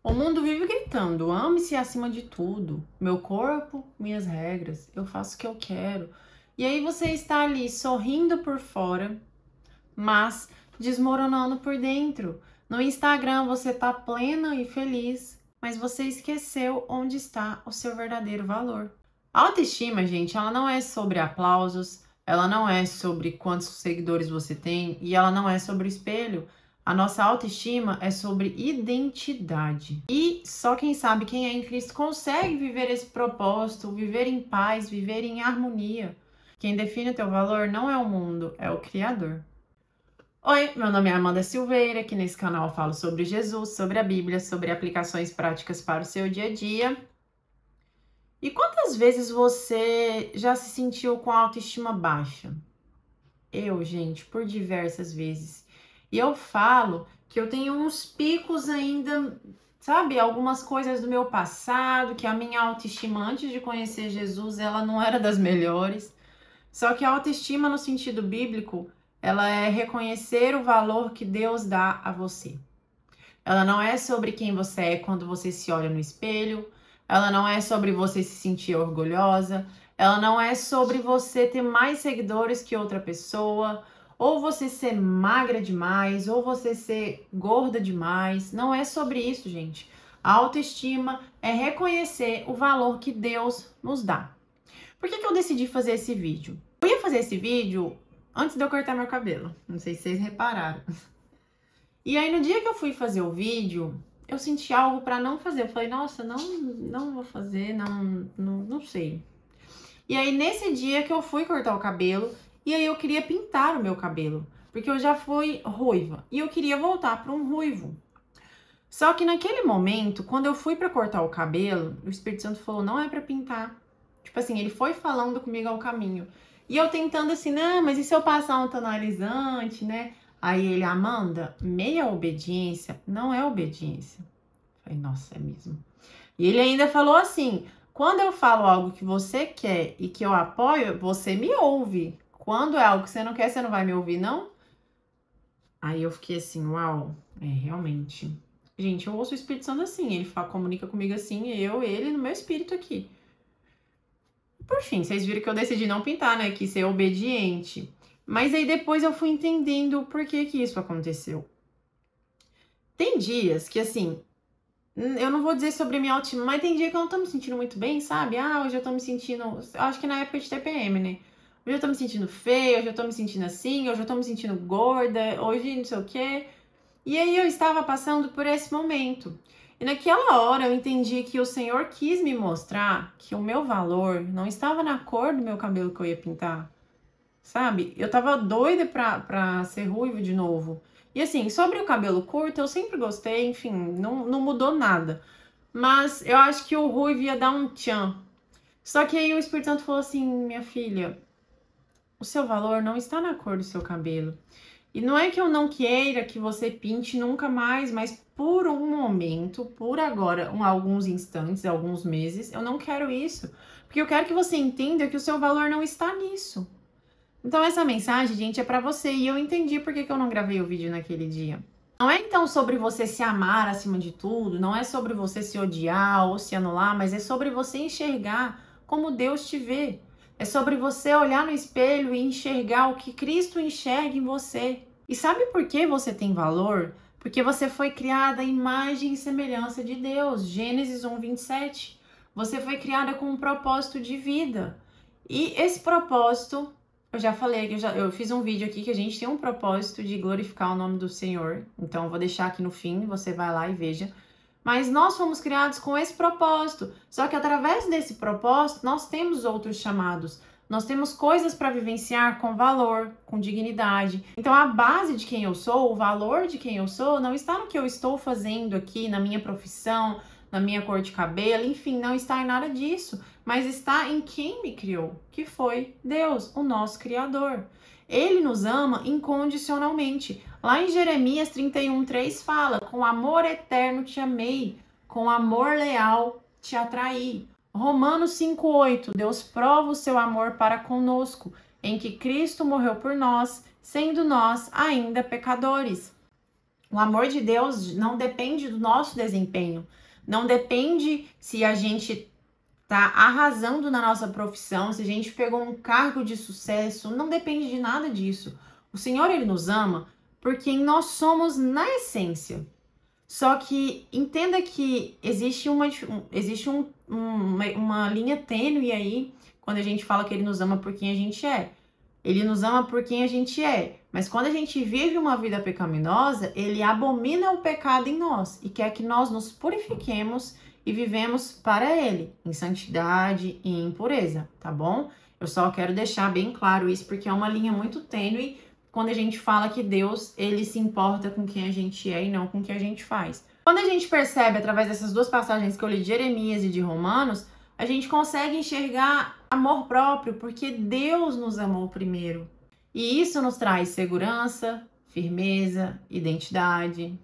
O mundo vive gritando: ame-se acima de tudo. Meu corpo, minhas regras. Eu faço o que eu quero. E aí você está ali sorrindo por fora, mas desmoronando por dentro. No Instagram você tá plena e feliz, mas você esqueceu onde está o seu verdadeiro valor. A autoestima, gente, ela não é sobre aplausos, ela não é sobre quantos seguidores você tem e ela não é sobre o espelho. A nossa autoestima é sobre identidade. E só quem sabe quem é em Cristo consegue viver esse propósito, viver em paz, viver em harmonia. Quem define o teu valor não é o mundo, é o Criador. Oi, meu nome é Amanda Silveira, aqui nesse canal eu falo sobre Jesus, sobre a Bíblia, sobre aplicações práticas para o seu dia a dia. E quantas vezes você já se sentiu com a autoestima baixa? Eu, gente, por diversas vezes. E eu falo que eu tenho uns picos ainda, sabe? Algumas coisas do meu passado, que a minha autoestima antes de conhecer Jesus, ela não era das melhores. Só que a autoestima no sentido bíblico, ela é reconhecer o valor que Deus dá a você. Ela não é sobre quem você é quando você se olha no espelho. Ela não é sobre você se sentir orgulhosa. Ela não é sobre você ter mais seguidores que outra pessoa. Ou você ser magra demais. Ou você ser gorda demais. Não é sobre isso, gente. A autoestima é reconhecer o valor que Deus nos dá. Por que eu decidi fazer esse vídeo? Eu ia fazer esse vídeo antes de eu cortar meu cabelo. Não sei se vocês repararam. E aí, no dia que eu fui fazer o vídeo, eu senti algo para não fazer. Eu falei, nossa, não vou fazer, não sei. E aí, nesse dia que eu fui cortar o cabelo, e aí eu queria pintar o meu cabelo, porque eu já fui ruiva, e eu queria voltar para um ruivo. Só que naquele momento, quando eu fui para cortar o cabelo, o Espírito Santo falou, não é para pintar. Tipo assim, ele foi falando comigo ao caminho. E eu tentando assim, não, mas e se eu passar um tonalizante, né? Aí ele, Amanda, meia obediência não é obediência. Eu falei, nossa, é mesmo. E ele ainda falou assim, quando eu falo algo que você quer e que eu apoio, você me ouve. Quando é algo que você não quer, você não vai me ouvir, não? Aí eu fiquei assim, uau, realmente. Gente, eu ouço o Espírito Santo assim, ele comunica comigo assim, ele no meu espírito aqui. Por fim, vocês viram que eu decidi não pintar, né? Quis ser obediente. Mas aí depois eu fui entendendo o porquê que isso aconteceu. Tem dias que, assim, eu não vou dizer sobre minha autoestima, mas tem dia que eu não tô me sentindo muito bem, sabe? Hoje eu tô me sentindo... Acho que na época de TPM, né? Hoje eu tô me sentindo feia, hoje eu tô me sentindo assim, hoje eu tô me sentindo gorda, hoje não sei o quê. E aí eu estava passando por esse momento. E naquela hora eu entendi que o Senhor quis me mostrar que o meu valor não estava na cor do meu cabelo que eu ia pintar, sabe? Eu tava doida pra ser ruivo de novo. E assim, sobre o cabelo curto, eu sempre gostei, enfim, não mudou nada. Mas eu acho que o ruivo ia dar um tchan. Só que aí o Espírito Santo falou assim, minha filha, o seu valor não está na cor do seu cabelo. E não é que eu não queira que você pinte nunca mais, mas por um momento, por agora, alguns instantes, alguns meses, eu não quero isso. Porque eu quero que você entenda que o seu valor não está nisso. Então essa mensagem, gente, é pra você. E eu entendi por que eu não gravei o vídeo naquele dia. Não é então sobre você se amar acima de tudo, não é sobre você se odiar ou se anular, mas é sobre você enxergar como Deus te vê. É sobre você olhar no espelho e enxergar o que Cristo enxerga em você. E sabe por que você tem valor? Porque você foi criada à imagem e semelhança de Deus. Gênesis 1:27. Você foi criada com um propósito de vida. E esse propósito, eu já falei, eu fiz um vídeo aqui que a gente tem um propósito de glorificar o nome do Senhor. Então eu vou deixar aqui no fim, você vai lá e veja. Mas nós fomos criados com esse propósito. Só que através desse propósito, nós temos outros chamados. Nós temos coisas para vivenciar com valor, com dignidade. Então a base de quem eu sou, o valor de quem eu sou, não está no que eu estou fazendo aqui, na minha profissão, na minha cor de cabelo, enfim, não está em nada disso. Mas está em quem me criou, que foi Deus, o nosso Criador. Ele nos ama incondicionalmente. Lá em Jeremias 31:3 fala, com amor eterno te amei, com amor leal te atraí. Romanos 5:8, Deus prova o seu amor para conosco, em que Cristo morreu por nós, sendo nós ainda pecadores. O amor de Deus não depende do nosso desempenho, não depende se a gente tá arrasando na nossa profissão, se a gente pegou um cargo de sucesso, não depende de nada disso. O Senhor, Ele nos ama por quem nós somos na essência. Só que entenda que existe uma linha tênue aí, quando a gente fala que Ele nos ama por quem a gente é. Ele nos ama por quem a gente é. Mas quando a gente vive uma vida pecaminosa, Ele abomina o pecado em nós e quer que nós nos purifiquemos e vivemos para Ele, em santidade e em pureza, tá bom? Eu só quero deixar bem claro isso, porque é uma linha muito tênue quando a gente fala que Deus, Ele se importa com quem a gente é e não com o que a gente faz. Quando a gente percebe, através dessas duas passagens que eu li de Jeremias e de Romanos, a gente consegue enxergar amor próprio, porque Deus nos amou primeiro. E isso nos traz segurança, firmeza, identidade.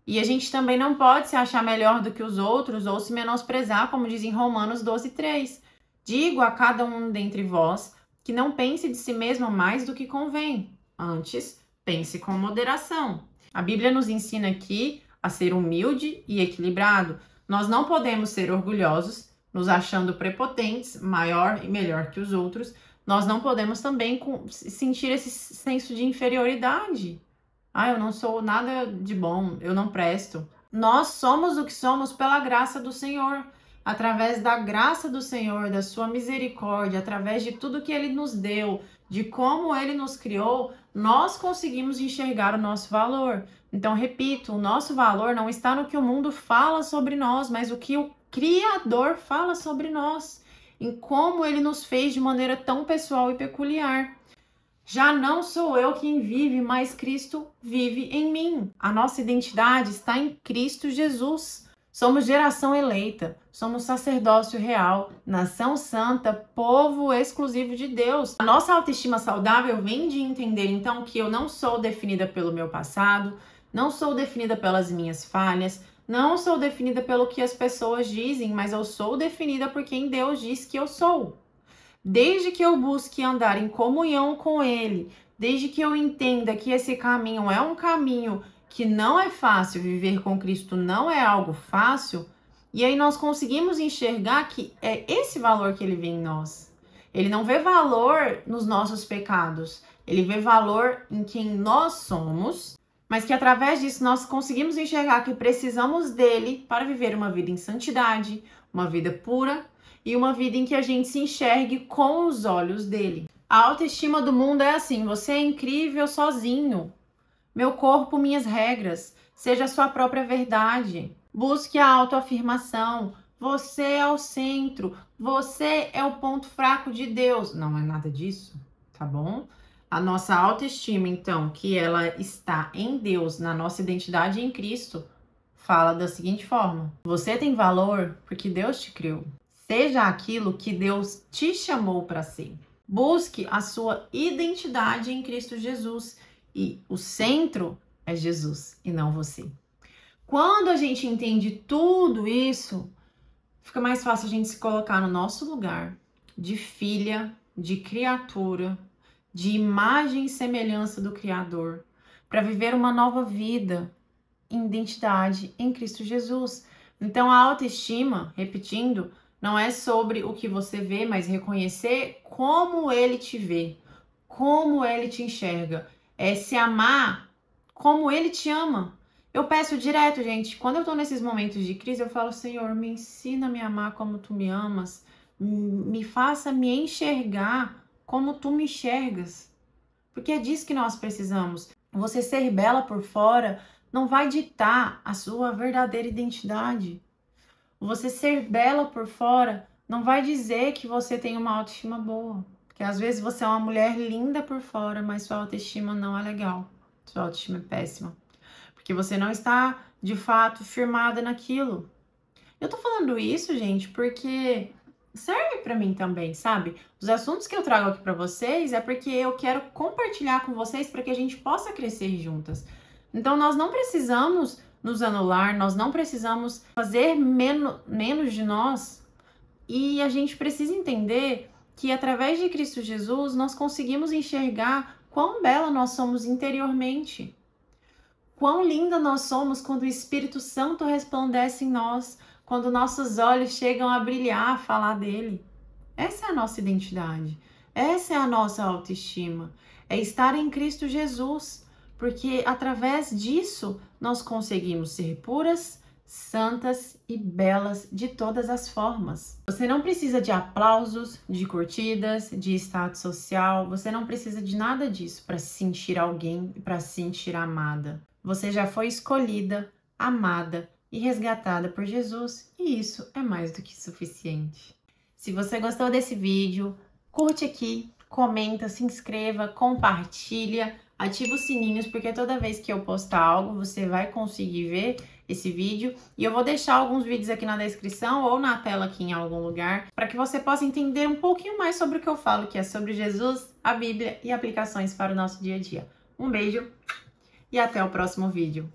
E a gente também não pode se achar melhor do que os outros ou se menosprezar, como diz em Romanos 12:3. Digo a cada um dentre vós que não pense de si mesmo mais do que convém. Antes, pense com moderação. A Bíblia nos ensina aqui a ser humilde e equilibrado. Nós não podemos ser orgulhosos, nos achando prepotentes, maior e melhor que os outros. Nós não podemos também sentir esse senso de inferioridade. Eu não sou nada de bom, eu não presto. Nós somos o que somos pela graça do Senhor. Através da graça do Senhor, da sua misericórdia, através de tudo que Ele nos deu, de como Ele nos criou, nós conseguimos enxergar o nosso valor. Então, repito, o nosso valor não está no que o mundo fala sobre nós, mas o que o Criador fala sobre nós, em como Ele nos fez de maneira tão pessoal e peculiar. Já não sou eu quem vive, mas Cristo vive em mim. A nossa identidade está em Cristo Jesus. Somos geração eleita, somos sacerdócio real, nação santa, povo exclusivo de Deus. A nossa autoestima saudável vem de entender, então, que eu não sou definida pelo meu passado, não sou definida pelas minhas falhas, não sou definida pelo que as pessoas dizem, mas eu sou definida por quem Deus diz que eu sou. Desde que eu busque andar em comunhão com Ele, desde que eu entenda que esse caminho é um caminho que não é fácil, viver com Cristo não é algo fácil, e aí nós conseguimos enxergar que é esse valor que Ele vê em nós. Ele não vê valor nos nossos pecados, Ele vê valor em quem nós somos, mas que através disso nós conseguimos enxergar que precisamos dele para viver uma vida em santidade, uma vida pura e uma vida em que a gente se enxergue com os olhos dele. A autoestima do mundo é assim: você é incrível sozinho. Meu corpo, minhas regras. Seja a sua própria verdade. Busque a autoafirmação. Você é o centro. Você é o ponto fraco de Deus. Não é nada disso, tá bom? A nossa autoestima, então, que ela está em Deus, na nossa identidade em Cristo, fala da seguinte forma: você tem valor porque Deus te criou. Seja aquilo que Deus te chamou para ser. Busque a sua identidade em Cristo Jesus. E o centro é Jesus e não você. Quando a gente entende tudo isso, fica mais fácil a gente se colocar no nosso lugar de filha, de criatura, de imagem e semelhança do Criador, para viver uma nova vida em identidade em Cristo Jesus. Então a autoestima, repetindo, não é sobre o que você vê, mas reconhecer como Ele te vê, como Ele te enxerga. É se amar como Ele te ama. Eu peço direto, gente, quando eu tô nesses momentos de crise, eu falo: Senhor, me ensina a me amar como Tu me amas, me faça me enxergar como Tu me enxergas. Porque é disso que nós precisamos. Você ser bela por fora não vai ditar a sua verdadeira identidade. Você ser bela por fora não vai dizer que você tem uma autoestima boa. Porque às vezes você é uma mulher linda por fora, mas sua autoestima não é legal. Sua autoestima é péssima. Porque você não está, de fato, firmada naquilo. Eu tô falando isso, gente, porque serve pra mim também, sabe? Os assuntos que eu trago aqui pra vocês é porque eu quero compartilhar com vocês para que a gente possa crescer juntas. Então nós não precisamos nos anular, nós não precisamos fazer menos de nós, e a gente precisa entender que através de Cristo Jesus nós conseguimos enxergar quão bela nós somos interiormente. quão linda nós somos quando o Espírito Santo resplandece em nós, quando nossos olhos chegam a brilhar, a falar dele. Essa é a nossa identidade, essa é a nossa autoestima, é estar em Cristo Jesus, porque através disso nós conseguimos ser puras, santas e belas de todas as formas. Você não precisa de aplausos, de curtidas, de status social, você não precisa de nada disso para se sentir alguém e para se sentir amada. Você já foi escolhida, amada e resgatada por Jesus, e isso é mais do que suficiente. Se você gostou desse vídeo, curte aqui, comenta, se inscreva, compartilha, ativa os sininhos, porque toda vez que eu postar algo, você vai conseguir ver esse vídeo. E eu vou deixar alguns vídeos aqui na descrição ou na tela aqui em algum lugar, para que você possa entender um pouquinho mais sobre o que eu falo, que é sobre Jesus, a Bíblia e aplicações para o nosso dia a dia. Um beijo e até o próximo vídeo.